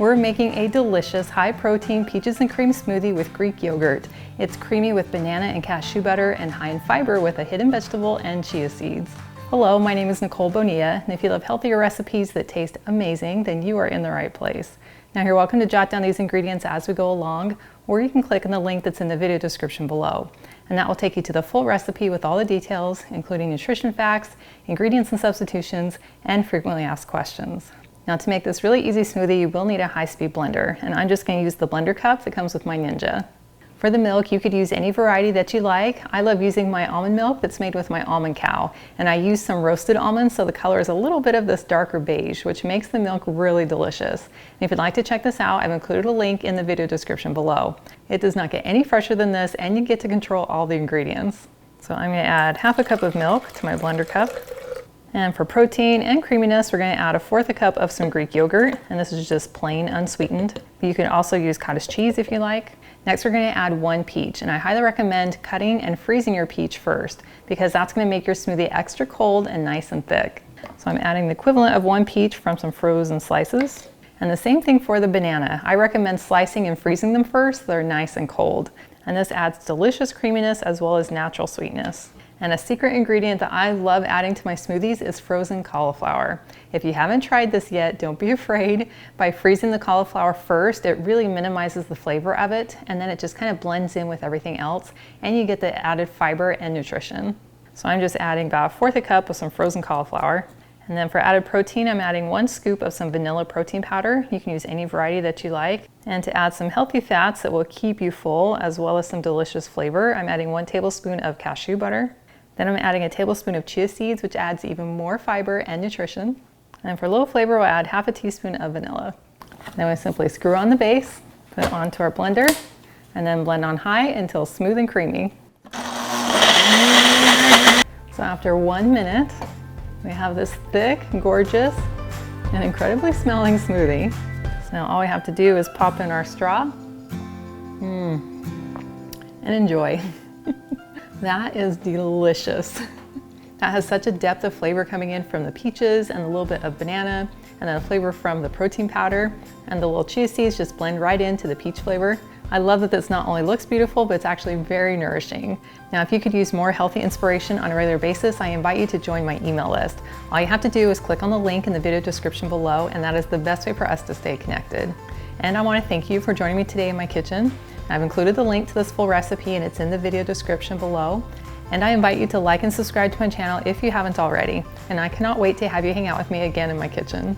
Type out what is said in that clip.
We're making a delicious high-protein peaches and cream smoothie with Greek yogurt. It's creamy with banana and cashew butter and high in fiber with a hidden vegetable and chia seeds. Hello, my name is Nicole Bonilla, and if you love healthier recipes that taste amazing, then you are in the right place. Now you're welcome to jot down these ingredients as we go along, or you can click on the link that's in the video description below. And that will take you to the full recipe with all the details, including nutrition facts, ingredients and substitutions, and frequently asked questions. Now to make this really easy smoothie, you will need a high-speed blender, and I'm just going to use the blender cup that comes with my Ninja. For the milk, you could use any variety that you like. I love using my almond milk that's made with my almond cow, and I use some roasted almonds so the color is a little bit of this darker beige, which makes the milk really delicious. And if you'd like to check this out, I've included a link in the video description below. It does not get any fresher than this, and you get to control all the ingredients. So I'm going to add half a cup of milk to my blender cup. And for protein and creaminess, we're going to add 1/4 cup of some Greek yogurt, and this is just plain unsweetened. But you can also use cottage cheese if you like. Next, we're going to add 1 peach, and I highly recommend cutting and freezing your peach first because that's going to make your smoothie extra cold and nice and thick. So I'm adding the equivalent of 1 peach from some frozen slices. And the same thing for the banana. I recommend slicing and freezing them first so they're nice and cold. And this adds delicious creaminess as well as natural sweetness. And a secret ingredient that I love adding to my smoothies is frozen cauliflower. If you haven't tried this yet, don't be afraid. By freezing the cauliflower first, it really minimizes the flavor of it, and then it just kind of blends in with everything else, and you get the added fiber and nutrition. So I'm just adding about 1/4 cup of some frozen cauliflower. And then for added protein, I'm adding 1 scoop of some vanilla protein powder. You can use any variety that you like. And to add some healthy fats that will keep you full, as well as some delicious flavor, I'm adding 1 tablespoon of cashew butter. Then I'm adding a tablespoon of chia seeds, which adds even more fiber and nutrition. And for a little flavor, we'll add 1/2 teaspoon of vanilla. Then we simply screw on the base, put it onto our blender, and then blend on high until smooth and creamy. So after 1 minute, we have this thick, gorgeous, and incredibly smelling smoothie. So now all we have to do is pop in our straw and enjoy. That is delicious. That has such a depth of flavor coming in from the peaches and a little bit of banana, and then the flavor from the protein powder, and the little chia seeds just blend right into the peach flavor. I love that this not only looks beautiful, but it's actually very nourishing. Now, if you could use more healthy inspiration on a regular basis, I invite you to join my email list. All you have to do is click on the link in the video description below, and that is the best way for us to stay connected. And I want to thank you for joining me today in my kitchen. I've included the link to this full recipe, and it's in the video description below. And I invite you to like and subscribe to my channel if you haven't already. And I cannot wait to have you hang out with me again in my kitchen.